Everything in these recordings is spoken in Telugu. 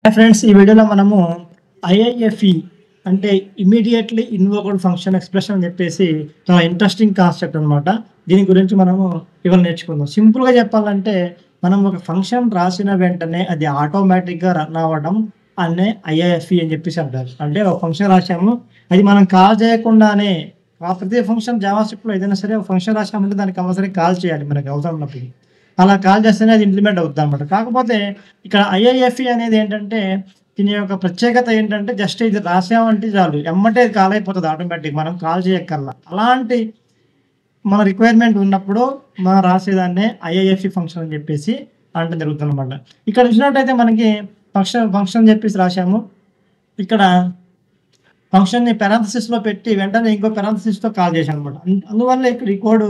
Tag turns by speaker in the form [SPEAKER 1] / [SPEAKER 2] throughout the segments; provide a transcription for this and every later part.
[SPEAKER 1] హాయ్ ఫ్రెండ్స్, ఈ వీడియోలో మనము ఐఐఎఫ్ఈ అంటే ఇమ్మీడియట్లీ ఇన్వోక్డ్ ఫంక్షన్ ఎక్స్ప్రెషన్ అని చెప్పేసి చాలా ఇంట్రెస్టింగ్ కాన్సెప్ట్ అనమాట. దీని గురించి మనము ఇవాళ నేర్చుకుందాం. సింపుల్గా చెప్పాలంటే మనం ఒక ఫంక్షన్ రాసిన వెంటనే అది ఆటోమేటిక్గా రన్ అవ్వడం అనే ఐఐఎఫ్ఈ అని చెప్పేసి అంటారు. అంటే ఒక ఫంక్షన్ రాసాము, అది మనం కాల్ చేయకుండానే ప్రతి ఫంక్షన్ జావాస్క్రిప్ట్లో ఏదైనా సరే ఒక ఫంక్షన్ రాసామంటే దానికి కంపల్సరీ కాల్ చేయాలి మనకి అవసరం ఉన్నప్పుడు. అలా కాల్ చేస్తేనే అది ఇంప్లిమెంట్ అవుతుంది అనమాట. కాకపోతే ఇక్కడ ఐఐఎఫ్ఈ అనేది ఏంటంటే దీని యొక్క ప్రత్యేకత ఏంటంటే జస్ట్ ఇది రాసామంటే చాలు ఎమ్మటే కాల్ అయిపోతుంది ఆటోమేటిక్, మనం కాల్ చేయక్కర్లా. అలాంటి మన రిక్వైర్మెంట్ ఉన్నప్పుడు మనం రాసేదాన్నే ఐఐఎఫ్ఈ ఫంక్షన్ అని చెప్పేసి అంటే జరుగుతుంది అనమాట. ఇక్కడ చూసినట్టయితే మనకి ఫంక్షన్ చెప్పేసి రాసాము. ఇక్కడ ఫంక్షన్‌ని పారాంథసిస్‌లో పెట్టి వెంటనే ఇంకో పారాంథసిస్‌తో కాల్ చేశాం అనమాట. అందువల్ల ఇక్కడ ఈ కోడ్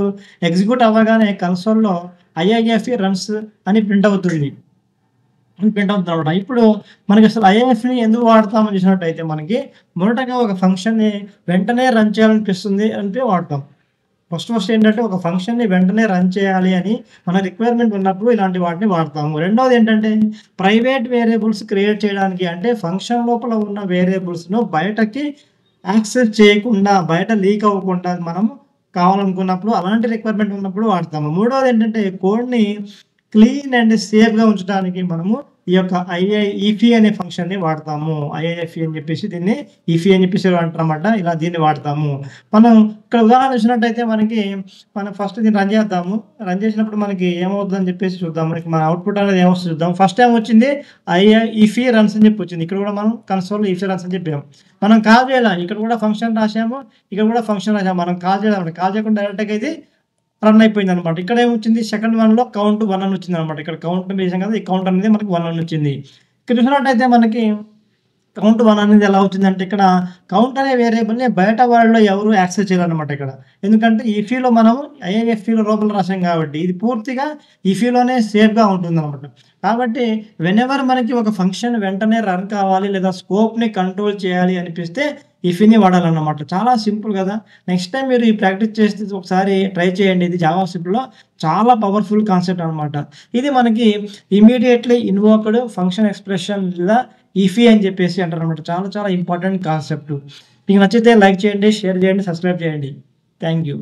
[SPEAKER 1] ఎగ్జిక్యూట్ అవ్వగానే కన్సోల్‌లో ఐఐఎఫ్ఈ రన్స్ అని ప్రింట్ అవుతుంది అనమాట. ఇప్పుడు మనకి అసలు ఐఐఎఫ్ఈని ఎందుకు వాడతామని చూసినట్టయితే మనకి మొదటగా ఒక ఫంక్షన్‌ని వెంటనే రన్ చేయాలనిపిస్తుంది అంటే వాడతాం. ఫస్ట్ ఏంటంటే ఒక ఫంక్షన్‌ని వెంటనే రన్ చేయాలి అని మన రిక్వైర్మెంట్ ఉన్నప్పుడు ఇలాంటి వాటిని వాడతాము. రెండోది ఏంటంటే ప్రైవేట్ వేరియబుల్స్ క్రియేట్ చేయడానికి, అంటే ఫంక్షన్ లోపల ఉన్న వేరియబుల్స్‌ను బయటకి యాక్సెస్ చేయకుండా, బయట లీక్ అవ్వకుండా మనం కావాలనుకున్నప్పుడు అలాంటి రిక్వైర్మెంట్ ఉన్నప్పుడు వాడతాము. మూడోది ఏంటంటే కోడ్‌ని క్లీన్ అండ్ సేఫ్‌గా ఉంచడానికి మనము ఈ యొక్క ఈఫీ అనే ఫంక్షన్‌ని వాడతాము. ఐఐఎఫ్ఈ అని చెప్పేసి దీన్ని ఈఫీ అని చెప్పేసి అంటారన్నమాట. ఇలా దీన్ని వాడతాము. మనం ఇక్కడ ఉదాహరణ చూసినట్టయితే మనం ఫస్ట్ దీన్ని రన్ చేద్దాము. రన్ చేసినప్పుడు మనకి ఏమవుతుందని చెప్పేసి చూద్దాం. మనకి మన అవుట్‌పుట్ అనేది ఏమొస్తుందో చూద్దాం. ఫస్ట్ ఏం వచ్చింది, ఈఫీ రన్స్ అని చెప్పి వచ్చింది. ఇక్కడ కూడా మనం కన్సోల్‌లో ఈఫీ రన్స్ అని చెప్పాము. మనం కాల్ చేయాలి. ఇక్కడ కూడా ఫంక్షన్ రాసాము, ఇక్కడ కూడా ఫంక్షన్ రాసాము. మనం కాల్ చేయాలి. కాల్ చేయకుండా డైరెక్ట్‌గా ఇది రన్ అయిపోయిందనమాట. ఇక్కడ ఏమొచ్చింది, సెకండ్ వన్‌లో కౌంట్ 1 అని వచ్చిందనమాట. ఇక్కడ కౌంట్ వేసాం కదా, ఈ కౌంట్ అనేది మనకి 1 అని వచ్చింది. ఇక్కడ చూసినట్టయితే మనకి కౌంట్ 1 అనేది ఎలా వచ్చిందంటే ఇక్కడ కౌంట్ అనే వేరియబుల్‌ని బయట వరల్డ్‌లో ఎవరు యాక్సెస్ చేయరనమాట ఇక్కడ. ఎందుకంటే ఈఫీలో మనం ఐఐఎఫ్ఈలో లోపల రాసాం కాబట్టి ఇది పూర్తిగా ఈఫీలోనే సేఫ్‌గా ఉంటుందనమాట. కాబట్టి వెనెవర్ మనకి ఒక ఫంక్షన్ వెంటనే రన్ కావాలి లేదా స్కోప్‌ని కంట్రోల్ చేయాలి అనిపిస్తే ఈఫీని వాడాలన్నమాట. చాలా సింపుల్ కదా. నెక్స్ట్ టైం మీరు ఈ ప్రాక్టీస్ చేస్తే ఒకసారి ట్రై చేయండి. ఇది జావాస్క్రిప్ట్‌లో చాలా పవర్ఫుల్ కాన్సెప్ట్ అనమాట. ఇది మనకి ఇమ్మీడియట్లీ ఇన్వోక్డ్ ఫంక్షన్ ఎక్స్ప్రెషన్ లేదా ఈఫీ అని చెప్పేసి అంటారనమాట. చాలా చాలా ఇంపార్టెంట్ కాన్సెప్ట్. మీకు నచ్చితే లైక్ చేయండి, షేర్ చేయండి, సబ్స్క్రైబ్ చేయండి. Thank you.